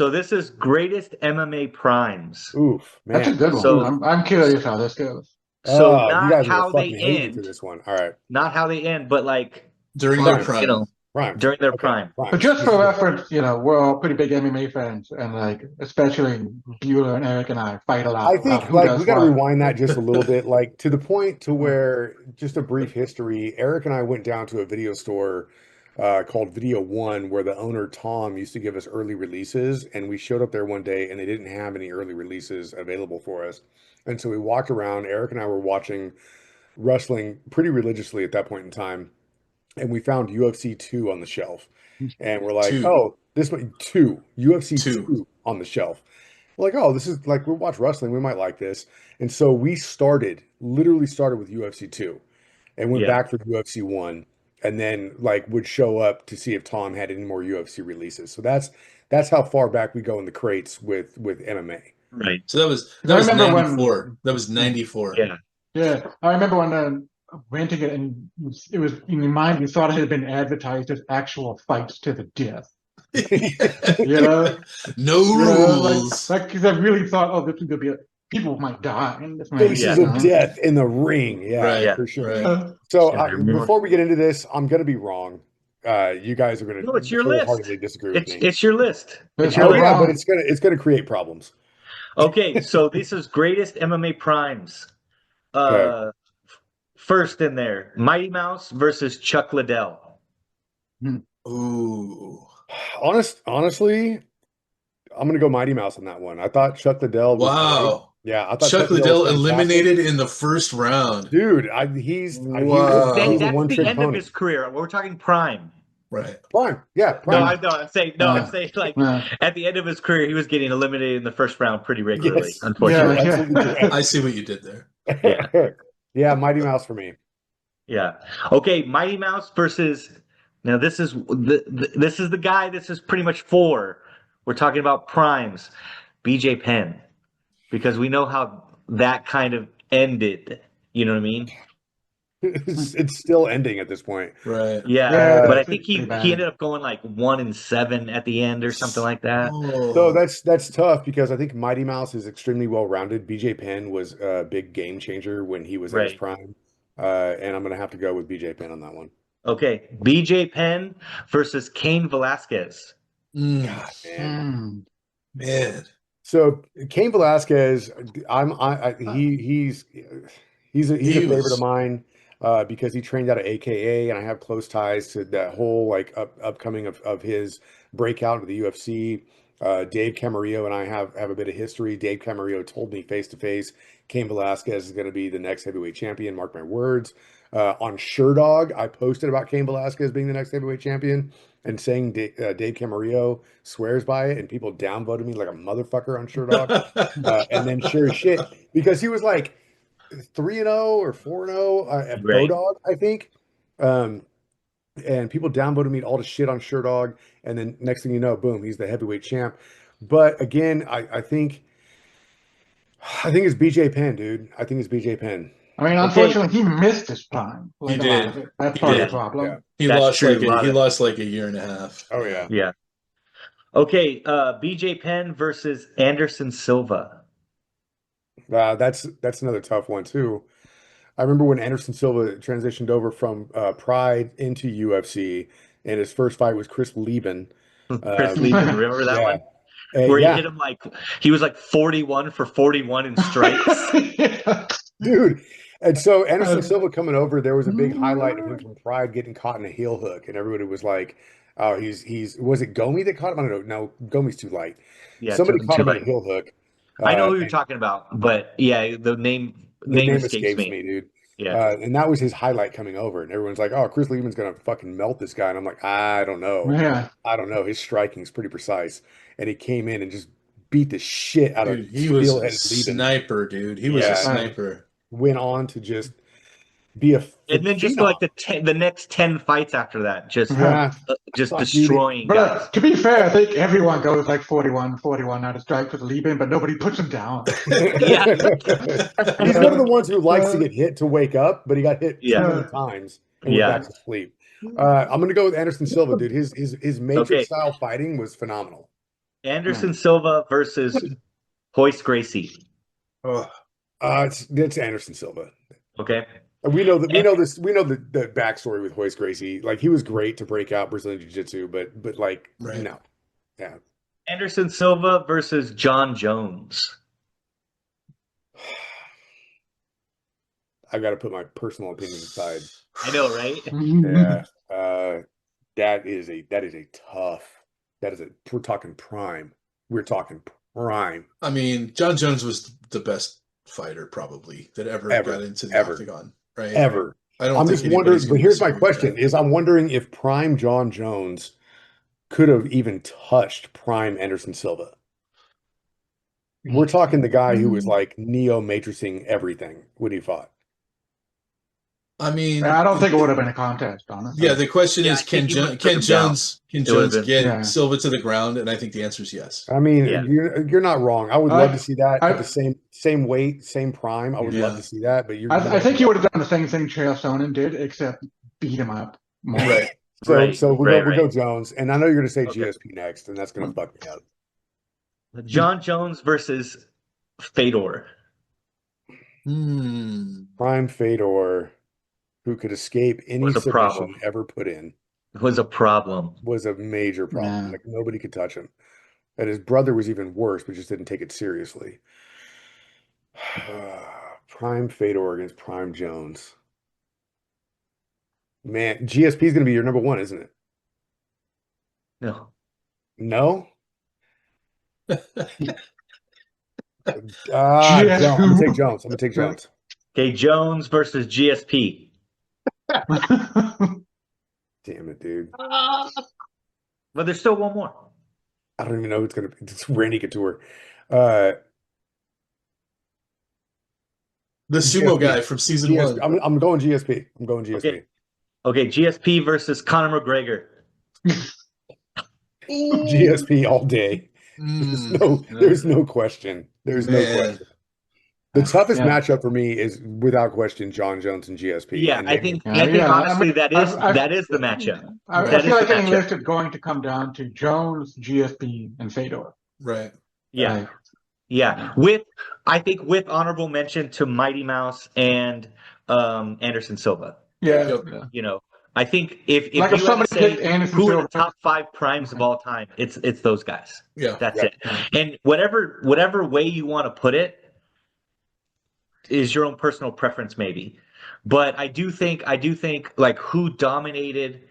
So this is greatest MMA primes. Oof, That's a man. good one. So I'm curious how this goes. so Oh, you not guys are gonna how they fucking hate me for end, this one. All right. not how they end, but like During their Prime. you know, prime. Rhymes. during their Okay. prime. But Rhymes. just This for is good. reference, we're all pretty big MMA fans, and like especially Bueller and Eric and I fight a lot I about think who like does we got to what. rewind that just a little bit, like to the point to where just a brief history. Eric and I went down to a video store called Video One, where the owner Tom used to give us early releases, and we showed up there one day and they didn't have any early releases available for us, and so we walked around. Eric and I were watching wrestling pretty religiously at that point in time, and we found UFC 2 on the shelf, and we're like, Two. oh, this one two UFC Two. 2 on the shelf. We're like, oh, this is like we watch wrestling, we might like this. And so we literally started with UFC 2 and went Yeah. back for UFC 1 and then like would show up to see if Tom had any more UFC releases. So that's how far back we go in the crates with MMA. Right. So that was Because I remember 94. when, That was 94. Yeah. yeah, I remember when renting it, and it was in your mind you thought it had been advertised as actual fights to the death. You know, No like rules. because I really thought, oh, this is gonna be people might die in this match. Faces Yeah. of death in the ring. Yeah, Right, Yeah. for sure. right. So Yeah, I remember. before we get into this, I'm going to be wrong. You guys are going No, it's to your list. wholeheartedly disagree with It's me. it's your list. There's It's your no Oh yeah, list. but wrong. it's gonna create problems. Okay, so this is greatest MMA primes. Okay. Uh First in there, Mighty Mouse versus Chuck Liddell. Ooh. Honestly, I'm gonna go Mighty Mouse on that one. I thought Chuck Liddell was great. Wow. Yeah, I thought Chuck Chuck Liddell was Liddell fantastic. eliminated in the first round. Dude, he was a That's one the trick end of pony. his career. We're talking prime. Right. Prime, yeah, No, prime. Yeah, I know. I'm yeah, saying like yeah, at the end of his career, he was getting eliminated in the first round pretty regularly, Yes, you're yeah, unfortunately. absolutely yeah. I see what you did there. Yeah, correct. Yeah, Mighty Mouse for me. yeah. Okay, Mighty Mouse versus now this is the guy this is pretty much for. We're talking about primes, BJ Penn, because we know how that kind of ended. You know what I mean? It's still ending at this point. Right. Yeah, Yeah, but Uh, I think it's pretty he bad. ended up going like 1-7 at the end or something like that. so Oh. that's tough because I think Mighty Mouse is extremely well rounded. BJ Penn was a big game changer when he was at his Right. prime, and I'm gonna have to go with BJ Penn on that one. Okay, BJ Penn versus Cain Velasquez. Mm, God, man. Hmm. man. So Cain Velasquez, he's a He favorite of was mine because he trained out of AKA, and I have close ties to that whole like upcoming of his breakout into the UFC. Dave Camarillo and I have a bit of history. Dave Camarillo told me face to face, Cain Velasquez is going to be the next heavyweight champion. Mark my words. On SureDog, I posted about Cain Velasquez being the next heavyweight champion and saying Dave Camarillo swears by it, and people downvoted me like a motherfucker on SureDog. And then sure as shit, because he was like 3-0 or 4-0 at Right. Bodog, I think. Um, and people downvoted me all the shit on SureDog, and then next thing you know, boom, he's the heavyweight champ. But again, I think it's BJ Penn, dude. I think it's BJ Penn. I mean, Okay, unfortunately, he missed his prime, he like a lot of did. it. That's He part of the yeah, did. Yeah. problem. that's true. A lot He of lost like a year and a half. Oh yeah. yeah. Okay, BJ Penn versus Anderson Silva. That's another tough one too. I remember when Anderson Silva transitioned over from Pride into UFC, and his first fight was Chris Lieben. Chris Um, Lieben, remember that yeah, one? Where he yeah, hit him like he was like 41 for 41 in strikes. Yeah. dude. And so Anderson Uh, Silva coming over, there was a big highlight of him from Pride getting caught in a heel hook, and everybody was like, "Oh, he's." Was it Gomi that caught him? I don't know. No, Gomi's too light. Yeah, Somebody caught too him in a late. heel hook, I know who you're and talking about, but yeah, the the name name escapes escapes me. me, dude. Yeah, And that was his highlight coming over, and everyone's like, "Oh, Chris Lieben's gonna fucking melt this guy," and I'm like, "I don't know, yeah. I don't know." His striking's pretty precise, and he came in and just beat the shit out of Dude, he was a steel-headed Lieben. sniper, dude. He was a Yeah, Uh, sniper. went on to just be a and then just phenom. like the next 10 fights after that, yeah. just Fuck, dude. destroying But guys. to be fair, I think everyone goes like 41 out of strike with Lieben, but nobody puts him down. Yeah, He's one of the Uh, ones who likes to uh, get hit to wake up, but he got hit too yeah, many uh, times and went back yeah. to sleep. I'm gonna go with Anderson Silva, dude. His Matrix Okay, style fighting was phenomenal. Anderson Silva versus Hoist Gracie. Oh, It's Anderson Silva. Okay. And we know that And- the backstory with Hoist Gracie. Like he was great to break out Brazilian Jiu-Jitsu, but like right. no. Yeah. Anderson Silva versus John Jones. I got to put my personal opinion aside. I know, right? Yeah. That is a tough. We're talking prime. We're talking prime. I mean, John Jones was the best fighter probably that ever got into the octagon, right? Ever. I don't I'm think just wondering, anybody's but gonna here's my disagree with question: that. is I'm wondering if prime John Jones could have even touched prime Anderson Silva. We're talking the guy who was like neo matrixing everything when he fought. I mean, I don't think it would have been a contest, honestly. yeah, the question Yeah, is, I think he would've took Can him down. Jones It would've been- get Yeah. Silva to the ground? And I think the answer is yes. I mean, Yeah. you're not wrong. I would love to see that at the same weight, same prime. I would love Yeah. to see that, but I think he would have done the same thing Chael Sonnen did, except beat him up more. Right. So Right, so we'll right, go right. Jones, and I know you're going to say Okay. GSP next, and that's going to fuck me up. John Jones versus Fedor. Prime Fedor, who could escape any Was a submission problem. ever put in, Was a problem. was a major problem. Yeah. Like nobody could touch him. And his brother was even worse, but just didn't take it seriously. Prime Fedor against Prime Jones. Man, GSP is going to be your number one, isn't it? No. No? GSP. Jones. I'm going to take Jones. I'm going to take Jones. Okay, Jones versus GSP. Damn it, dude. But there's still one more. I don't even know who it's going to be. It's Randy Couture. Uh, The sumo GSP. guy from season GSP. one. I'm going GSP. I'm going GSP. Okay, GSP versus Conor McGregor. GSP all day. There's no question. There's no Man. question. The toughest Yeah. matchup for me is without question John Jones and GSP. Yeah, And I think honestly that is the matchup. I That feel is like the any matchup. list is going to come down to Jones, GSP, and Fedor. Right. Yeah. Like, Yeah. I think with honorable mention to Mighty Mouse and Anderson Silva. yeah. Yep. Yeah. You know, I think if Like you if had somebody to say picked Anderson who are Silva, the top 5 primes of all time, it's those guys. Yeah. That's Yeah. it. And whatever way you want to put it is your own personal preference, maybe. But I do think like who dominated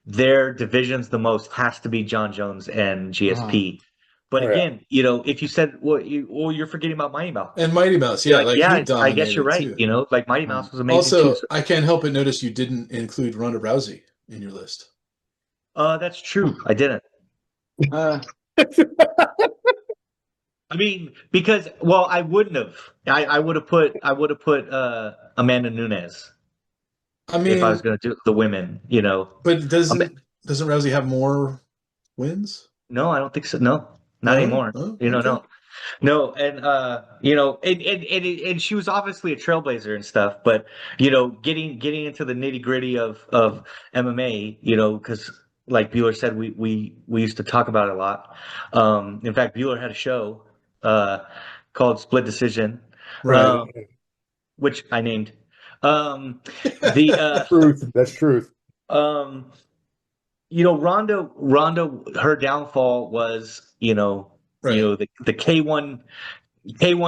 their divisions the most has to be John Jones and GSP. But Oh, yeah. again, you know, if you said, you're forgetting about Mighty Mouse. And Mighty Mouse, yeah, like he I dominated guess you're right. too. You know, like Mighty Mouse was amazing Also, too. I can't help but notice you didn't include Ronda Rousey in your list. That's true. I didn't. uh, I mean, because I wouldn't have. I would have put Amanda Nunes I if I was mean, going to do the women. You know, but doesn't Rousey have more wins? no, I don't think so. No, not No? anymore. Oh, You know, okay. no, and you know, and she was obviously a trailblazer and stuff, but you know, getting into the nitty gritty of MMA, you know, because like Bueller said, we used to talk about it a lot. In fact, Bueller had a show called Split Decision, Right. which I named. The Truth. That's truth. you know, Ronda, her downfall was, you know, Right. the K1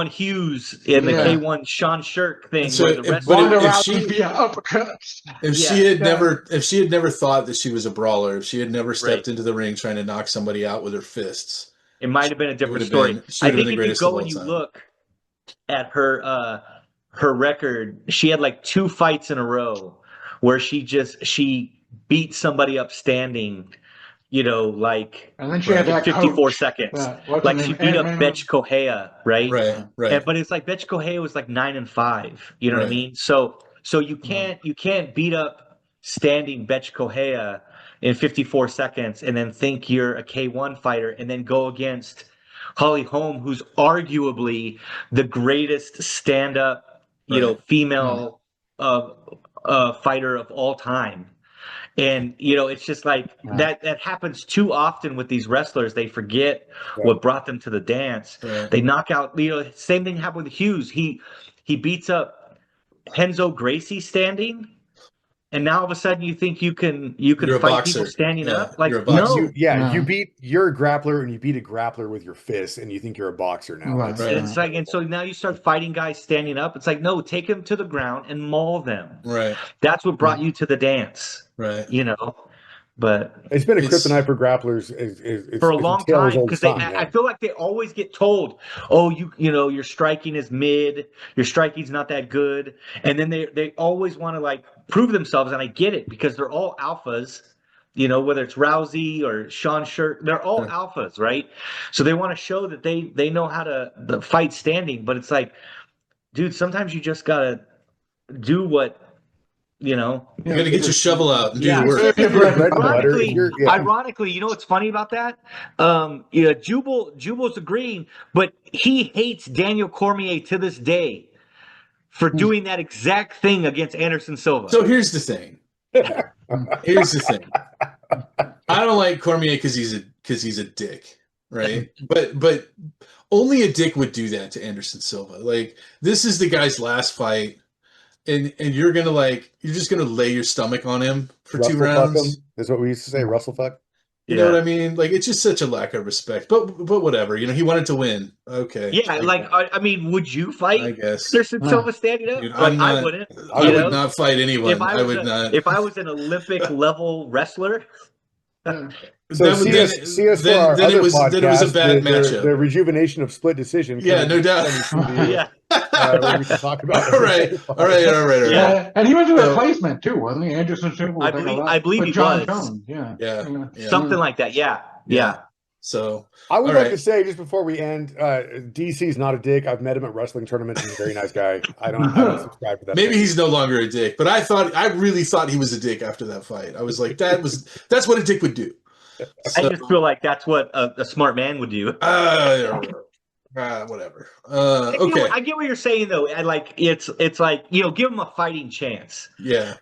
Hughes and the Yeah. K1 Sean Shirk thing. So where the if- rest but Ronda if Rousey she- via uppercuts. If Yeah. she had never thought that she was a brawler, if she had never stepped Right. into the ring trying to knock somebody out with her fists, it might have been a different would've story. been- she I would've think been the if you greatest go of and all you time. look at her record, she had like 2 fights in a row where she beat somebody up standing, you know, like And then she had that 54 coach. seconds. What's Like her she name? beat up Ant-Man? Betch Kohea, right? right. But it's like Betch Kohea was like 9-5. You know what I Right. mean? So you can't beat up standing Betch Kohea in 54 seconds and then think you're a K1 fighter and then go against Holly Holm, who's arguably the greatest stand-up, you know, Right. female fighter of all time. And it's just like that happens too often with these wrestlers. They forget what brought them to the dance. Right. They knock out. Same thing happened with Hughes. He beats up Henzo Gracie standing, and now all of a sudden you think you can You're a fight people boxer. standing Yeah, up. Like, you're a boxer. no. You're a grappler, and you beat a grappler with your fist, and you think you're a boxer now. Right. It's like, and so now you start fighting guys standing up. It's like, no, take them to the ground and maul them. Right. That's what brought you to the dance. Right. But it's been a kryptonite for grapplers for a long time, because yeah. I feel like they always get told, oh, your striking is mid, your striking's not that good, and then they always want to like prove themselves, and I get it because they're all alphas, whether it's Rousey or Sean Shirk, they're all alphas, right? So they want to show that they know how to fight standing, but it's like, dude, sometimes you just gotta do what. You got to get your shovel out and do the work. Ironically, you know what's funny about that? Jubal's agreeing, but he hates Daniel Cormier to this day for doing that exact thing against Anderson Silva. So here's the thing. I don't like Cormier because he's a dick, right? But only a dick would do that to Anderson Silva. Like, this is the guy's last fight. And you're just gonna lay your stomach on him for Russell 2 rounds. Fuck him, is what we used to say. Russell fuck. You know what I mean? Like, it's just such a lack of respect. But whatever. He wanted to win. Okay. Yeah, would you fight? I guess. Anderson Silva standing up? Dude, I wouldn't. I would not fight anyone. I would not. If I was an Olympic level wrestler. So see us for our other podcast, then it was a bad matchup. The rejuvenation of split decision. Yeah, no doubt. Yeah. Where we can talk about all right. Yeah, and he was a replacement too, wasn't he? Anderson Silva. I believe he John was. Jones. Yeah. Something like that. Yeah. So I would like to say, just before we end, DC's not a dick. I've met him at wrestling tournaments. He's a very nice guy. I don't subscribe to that. Maybe he's no longer a dick, but I really thought he was a dick after that fight. I was like, that's what a dick would do. So, I just feel like that's what a smart man would do. Whatever. Okay. I get what you're saying though. It's like, give him a fighting chance. Yeah.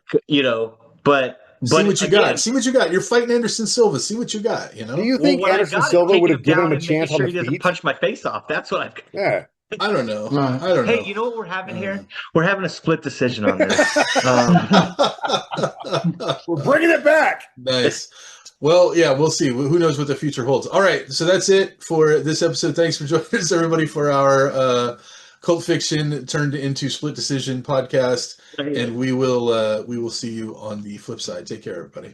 But see what you got. See what you got. You're fighting Anderson Silva. See what you got. Do you think Anderson Silva would have given him a chance on the feet? He doesn't punch my face off. That's what I've. Yeah. I don't know. I don't know. Hey, you know what we're having here? We're having a split decision on this. We're bringing it back. Nice. Well, yeah, we'll see. Who knows what the future holds. All right, so that's it for this episode. Thanks for joining us, everybody, for our Cult Fiction turned into Split Decision podcast. And we will see you on the flip side. Take care, everybody.